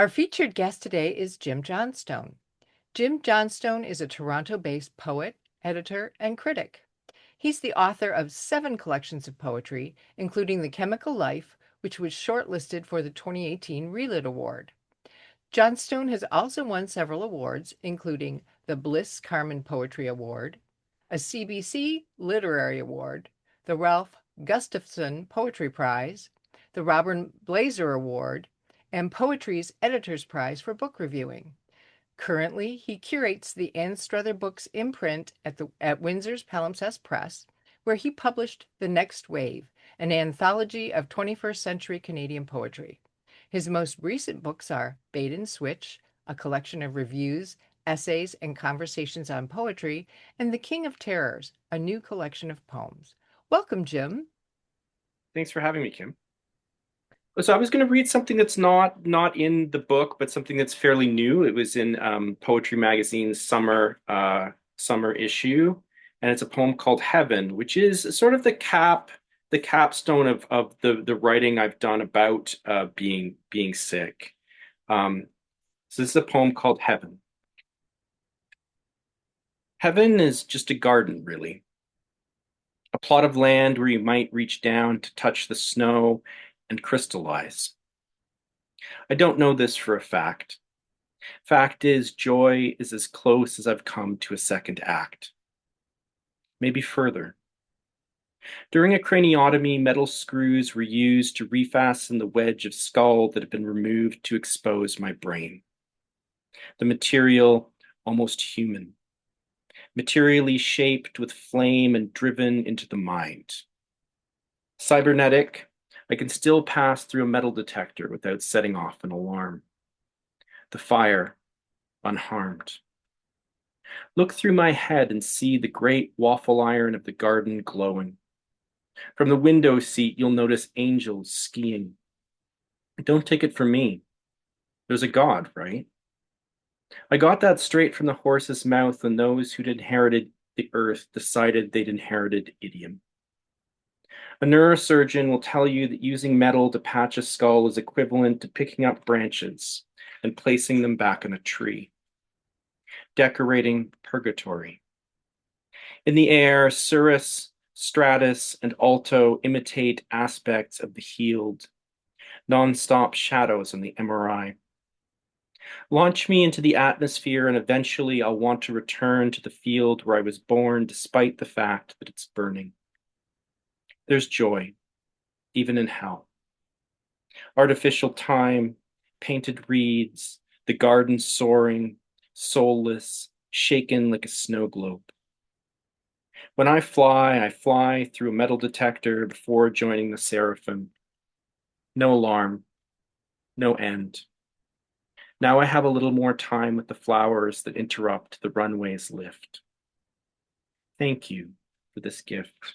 Our featured guest today is Jim Johnstone. Jim Johnstone is a Toronto-based poet, editor, and critic. He's the author of 7 collections of poetry, including The Chemical Life, which was shortlisted for the 2018 ReLit Award. Johnstone has also won several awards, including the Bliss Carman Poetry Award, a CBC Literary Award, the Ralph Gustafson Poetry Prize, the Robin Blaser Award, and Poetry's Editor's Prize for book reviewing. Currently, he curates the Anstruther Books imprint at Windsor's Palimpsest Press, where he published The Next Wave, an anthology of 21st century Canadian poetry. His most recent books are Bait and Switch, a collection of reviews, essays, and conversations on poetry, and The King of Terrors, a new collection of poems. Welcome, Jim. Thanks for having me, Kim. So I was going to read something that's not in the book, but something that's fairly new. It was in Poetry Magazine's summer issue, and it's a poem called Heaven, which is sort of the capstone of the writing I've done about being sick. So this is a poem called Heaven. Heaven is just a garden, really. A plot of land where you might reach down to touch the snow and crystallize. I don't know this for a fact. Fact is, joy is as close as I've come to a second act. Maybe further. During a craniotomy, metal screws were used to refasten the wedge of skull that had been removed to expose my brain. The material, almost human. Materially shaped with flame and driven into the mind. Cybernetic, I can still pass through a metal detector without setting off an alarm. The fire, unharmed. Look through my head and see the great waffle iron of the garden glowing. From the window seat, you'll notice angels skiing. Don't take it from me. There's a God, right? I got that straight from the horse's mouth when those who'd inherited the earth decided they'd inherited idiom. A neurosurgeon will tell you that using metal to patch a skull is equivalent to picking up branches and placing them back in a tree. Decorating purgatory. In the air, Cirrus, Stratus, and Alto imitate aspects of the healed, non-stop shadows on the MRI. Launch me into the atmosphere and eventually I'll want to return to the field where I was born despite the fact that it's burning. There's joy, even in hell. Artificial time, painted reeds, the garden soaring, soulless, shaken like a snow globe. When I fly through a metal detector before joining the seraphim. No alarm, no end. Now I have a little more time with the flowers that interrupt the runway's lift. Thank you for this gift.